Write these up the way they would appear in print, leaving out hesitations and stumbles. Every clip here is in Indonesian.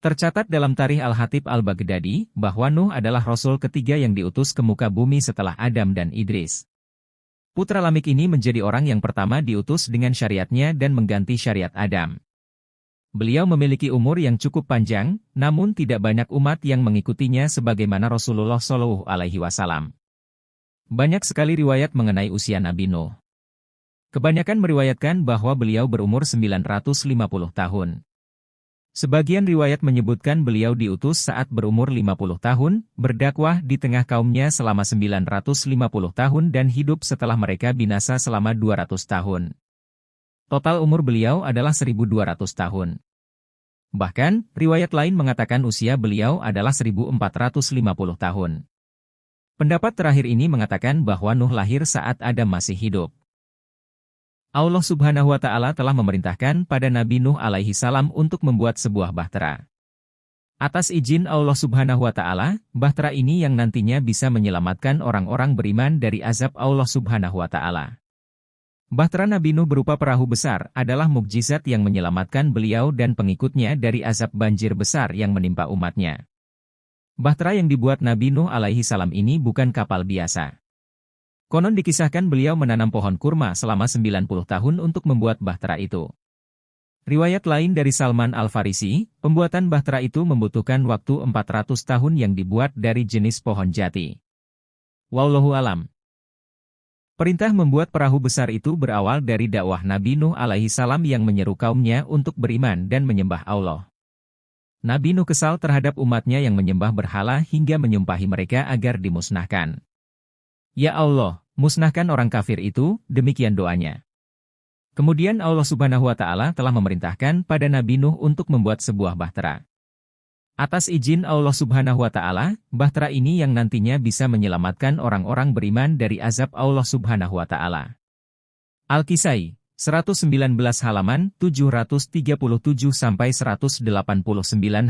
Tercatat dalam Tarikh Al-Hatib Al-Baghdadi bahwa Nuh adalah rasul ketiga yang diutus ke muka bumi setelah Adam dan Idris. Putra Lamik ini menjadi orang yang pertama diutus dengan syariatnya dan mengganti syariat Adam. Beliau memiliki umur yang cukup panjang, namun tidak banyak umat yang mengikutinya sebagaimana Rasulullah SAW. Banyak sekali riwayat mengenai usia Nabi Nuh. Kebanyakan meriwayatkan bahwa beliau berumur 950 tahun. Sebagian riwayat menyebutkan beliau diutus saat berumur 50 tahun, berdakwah di tengah kaumnya selama 950 tahun dan hidup setelah mereka binasa selama 200 tahun. Total umur beliau adalah 1200 tahun. Bahkan, riwayat lain mengatakan usia beliau adalah 1450 tahun. Pendapat terakhir ini mengatakan bahwa Nuh lahir saat Adam masih hidup. Allah Subhanahu wa Ta'ala telah memerintahkan pada Nabi Nuh alaihi salam untuk membuat sebuah bahtera. Atas izin Allah Subhanahu wa Ta'ala, bahtera ini yang nantinya bisa menyelamatkan orang-orang beriman dari azab Allah Subhanahu wa Ta'ala. Bahtera Nabi Nuh berupa perahu besar adalah mukjizat yang menyelamatkan beliau dan pengikutnya dari azab banjir besar yang menimpa umatnya. Bahtera yang dibuat Nabi Nuh alaihi salam ini bukan kapal biasa. Konon dikisahkan beliau menanam pohon kurma selama 90 tahun untuk membuat bahtera itu. Riwayat lain dari Salman Al-Farisi, pembuatan bahtera itu membutuhkan waktu 400 tahun yang dibuat dari jenis pohon jati. Wallahu alam. Perintah membuat perahu besar itu berawal dari dakwah Nabi Nuh alaihi salam yang menyeru kaumnya untuk beriman dan menyembah Allah. Nabi Nuh kesal terhadap umatnya yang menyembah berhala hingga menyumpahi mereka agar dimusnahkan. Ya Allah, musnahkan orang kafir itu, demikian doanya. Kemudian Allah Subhanahu wa Ta'ala telah memerintahkan pada Nabi Nuh untuk membuat sebuah bahtera. Atas izin Allah Subhanahu wa Ta'ala, bahtera ini yang nantinya bisa menyelamatkan orang-orang beriman dari azab Allah Subhanahu wa Ta'ala. Al-Kisai, 119 halaman 737-189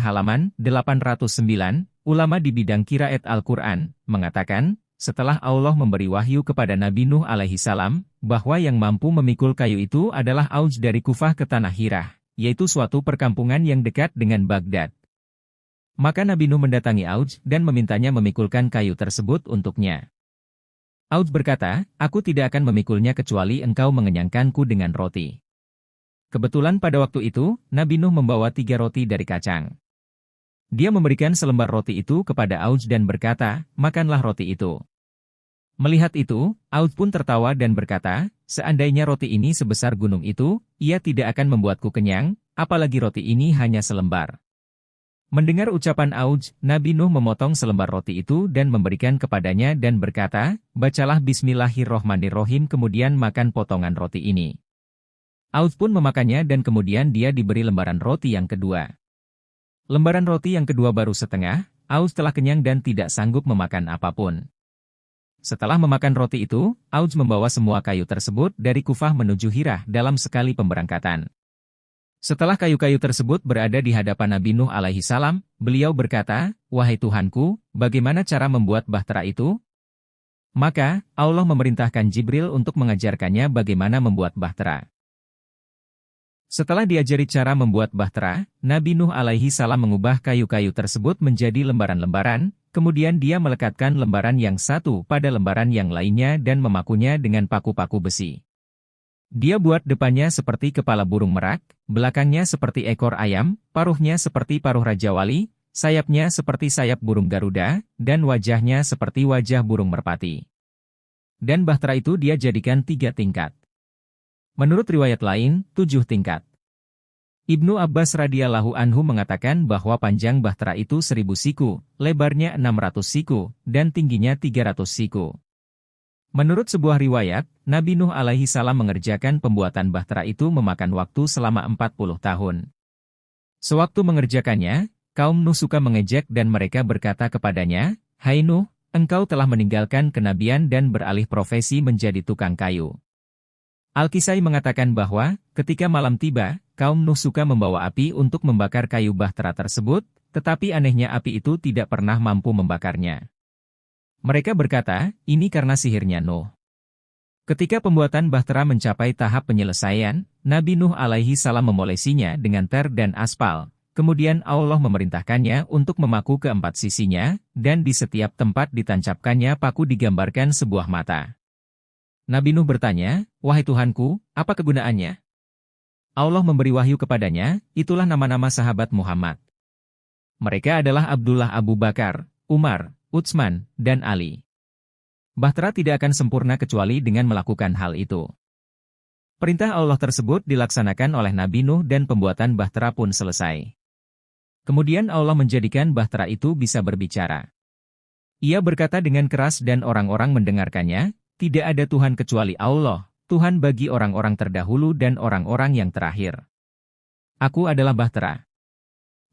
halaman 809, ulama di bidang qiraat Al-Quran, mengatakan, setelah Allah memberi wahyu kepada Nabi Nuh alaihi salam, bahwa yang mampu memikul kayu itu adalah Auj dari Kufah ke Tanah Hirah, yaitu suatu perkampungan yang dekat dengan Baghdad. Maka Nabi Nuh mendatangi Auj dan memintanya memikulkan kayu tersebut untuknya. Auj berkata, aku tidak akan memikulnya kecuali engkau mengenyangkanku dengan roti. Kebetulan pada waktu itu, Nabi Nuh membawa 3 roti dari kacang. Dia memberikan selembar roti itu kepada Auj dan berkata, makanlah roti itu. Melihat itu, Auj pun tertawa dan berkata, seandainya roti ini sebesar gunung itu, ia tidak akan membuatku kenyang, apalagi roti ini hanya selembar. Mendengar ucapan Auj, Nabi Nuh memotong selembar roti itu dan memberikan kepadanya dan berkata, bacalah Bismillahirrohmanirrohim kemudian makan potongan roti ini. Auj pun memakannya dan kemudian dia diberi lembaran roti yang kedua. Lembaran roti yang kedua baru setengah, Auj telah kenyang dan tidak sanggup memakan apapun. Setelah memakan roti itu, Auj membawa semua kayu tersebut dari Kufah menuju Hirah dalam sekali pemberangkatan. Setelah kayu-kayu tersebut berada di hadapan Nabi Nuh alaihi salam, beliau berkata, wahai Tuhanku, bagaimana cara membuat bahtera itu? Maka, Allah memerintahkan Jibril untuk mengajarkannya bagaimana membuat bahtera. Setelah diajari cara membuat bahtera, Nabi Nuh alaihi salam mengubah kayu-kayu tersebut menjadi lembaran-lembaran, kemudian dia melekatkan lembaran yang satu pada lembaran yang lainnya dan memakunya dengan paku-paku besi. Dia buat depannya seperti kepala burung merak, belakangnya seperti ekor ayam, paruhnya seperti paruh Raja Wali, sayapnya seperti sayap burung Garuda, dan wajahnya seperti wajah burung merpati. Dan bahtera itu dia jadikan 3 tingkat. Menurut riwayat lain, 7 tingkat. Ibnu Abbas radhiyallahu anhu mengatakan bahwa panjang bahtera itu 1000 siku, lebarnya 600 siku, dan tingginya 300 siku. Menurut sebuah riwayat, Nabi Nuh alaihi salam mengerjakan pembuatan bahtera itu memakan waktu selama 40 tahun. Sewaktu mengerjakannya, kaum Nuh suka mengejek dan mereka berkata kepadanya, hai Nuh, engkau telah meninggalkan kenabian dan beralih profesi menjadi tukang kayu. Al-Kisai mengatakan bahwa, ketika malam tiba, kaum Nuh suka membawa api untuk membakar kayu bahtera tersebut, tetapi anehnya api itu tidak pernah mampu membakarnya. Mereka berkata, ini karena sihirnya Nuh. Ketika pembuatan bahtera mencapai tahap penyelesaian, Nabi Nuh alaihi salam memolesinya dengan ter dan aspal, Kemudian Allah memerintahkannya untuk memaku ke empat sisinya, dan di setiap tempat ditancapkannya paku digambarkan sebuah mata. Nabi Nuh bertanya, "Wahai Tuhanku, apa kegunaannya?" Allah memberi wahyu kepadanya, itulah nama-nama sahabat Muhammad. Mereka adalah Abdullah Abu Bakar, Umar, Utsman, dan Ali. Bahtera tidak akan sempurna kecuali dengan melakukan hal itu. Perintah Allah tersebut dilaksanakan oleh Nabi Nuh dan pembuatan bahtera pun selesai. Kemudian Allah menjadikan bahtera itu bisa berbicara. Ia berkata dengan keras dan orang-orang mendengarkannya, "Tidak ada Tuhan kecuali Allah, Tuhan bagi orang-orang terdahulu dan orang-orang yang terakhir. Aku adalah bahtera.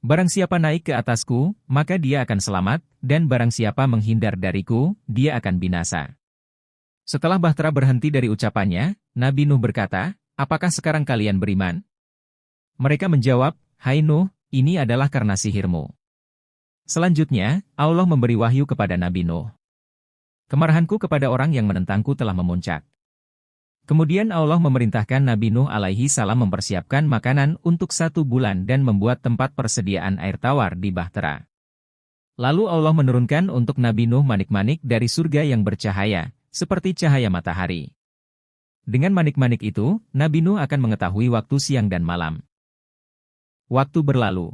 Barang siapa naik ke atasku, maka dia akan selamat, dan barang siapa menghindar dariku, dia akan binasa." Setelah bahtera berhenti dari ucapannya, Nabi Nuh berkata, "Apakah sekarang kalian beriman?" Mereka menjawab, "Hai Nuh, ini adalah karena sihirmu." Selanjutnya, Allah memberi wahyu kepada Nabi Nuh. "Kemarahanku kepada orang yang menentangku telah memuncak." Kemudian Allah memerintahkan Nabi Nuh alaihi salam mempersiapkan makanan untuk 1 bulan dan membuat tempat persediaan air tawar di bahtera. Lalu Allah menurunkan untuk Nabi Nuh manik-manik dari surga yang bercahaya, seperti cahaya matahari. Dengan manik-manik itu, Nabi Nuh akan mengetahui waktu siang dan malam. Waktu berlalu.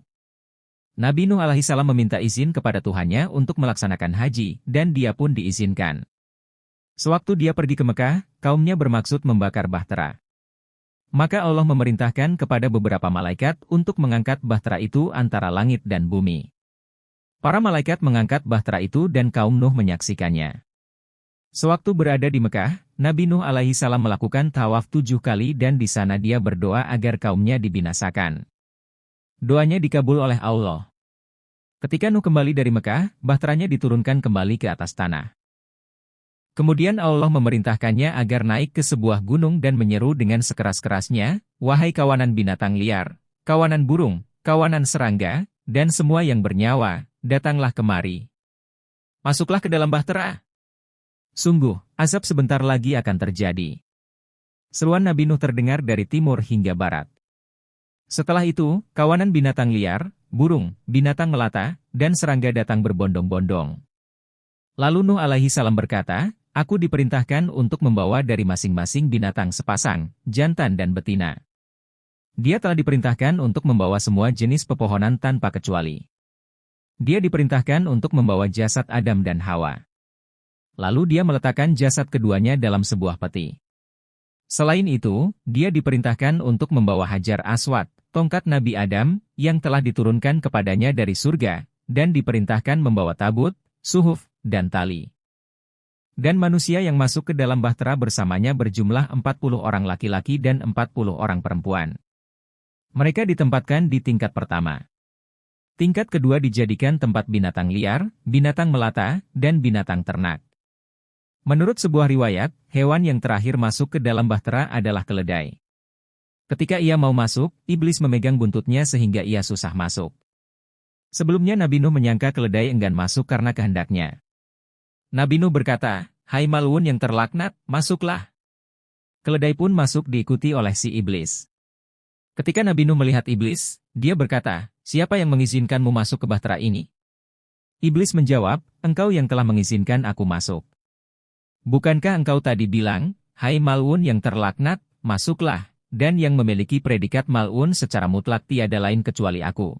Nabi Nuh alaihissalam meminta izin kepada Tuhannya untuk melaksanakan haji, dan dia pun diizinkan. Sewaktu dia pergi ke Mekah, kaumnya bermaksud membakar bahtera. Maka Allah memerintahkan kepada beberapa malaikat untuk mengangkat bahtera itu antara langit dan bumi. Para malaikat mengangkat bahtera itu dan kaum Nuh menyaksikannya. Sewaktu berada di Mekah, Nabi Nuh alaihissalam melakukan tawaf 7 kali dan di sana dia berdoa agar kaumnya dibinasakan. Doanya dikabul oleh Allah. Ketika Nuh kembali dari Mekah, bahteranya diturunkan kembali ke atas tanah. Kemudian Allah memerintahkannya agar naik ke sebuah gunung dan menyeru dengan sekeras-kerasnya, "Wahai kawanan binatang liar, kawanan burung, kawanan serangga, dan semua yang bernyawa, datanglah kemari. Masuklah ke dalam bahtera. Sungguh, azab sebentar lagi akan terjadi." Seruan Nabi Nuh terdengar dari timur hingga barat. Setelah itu, kawanan binatang liar, burung, binatang melata, dan serangga datang berbondong-bondong. Lalu Nuh alaihi salam berkata, "Aku diperintahkan untuk membawa dari masing-masing binatang sepasang, jantan dan betina." Dia telah diperintahkan untuk membawa semua jenis pepohonan tanpa kecuali. Dia diperintahkan untuk membawa jasad Adam dan Hawa. Lalu dia meletakkan jasad keduanya dalam sebuah peti. Selain itu, dia diperintahkan untuk membawa Hajar Aswad, tongkat Nabi Adam, yang telah diturunkan kepadanya dari surga, dan diperintahkan membawa tabut, suhuf, dan tali. Dan manusia yang masuk ke dalam bahtera bersamanya berjumlah 40 orang laki-laki dan 40 orang perempuan. Mereka ditempatkan di tingkat pertama. Tingkat kedua dijadikan tempat binatang liar, binatang melata, dan binatang ternak. Menurut sebuah riwayat, hewan yang terakhir masuk ke dalam bahtera adalah keledai. Ketika ia mau masuk, iblis memegang buntutnya sehingga ia susah masuk. Sebelumnya Nabi Nuh menyangka keledai enggan masuk karena kehendaknya. Nabi Nuh berkata, "Hai Mal'un yang terlaknat, masuklah." Keledai pun masuk diikuti oleh si iblis. Ketika Nabi Nuh melihat iblis, dia berkata, "Siapa yang mengizinkanmu masuk ke bahtera ini?" Iblis menjawab, "Engkau yang telah mengizinkan aku masuk. Bukankah engkau tadi bilang, 'Hai Mal'un yang terlaknat, masuklah,' dan yang memiliki predikat Mal'un secara mutlak tiada lain kecuali aku."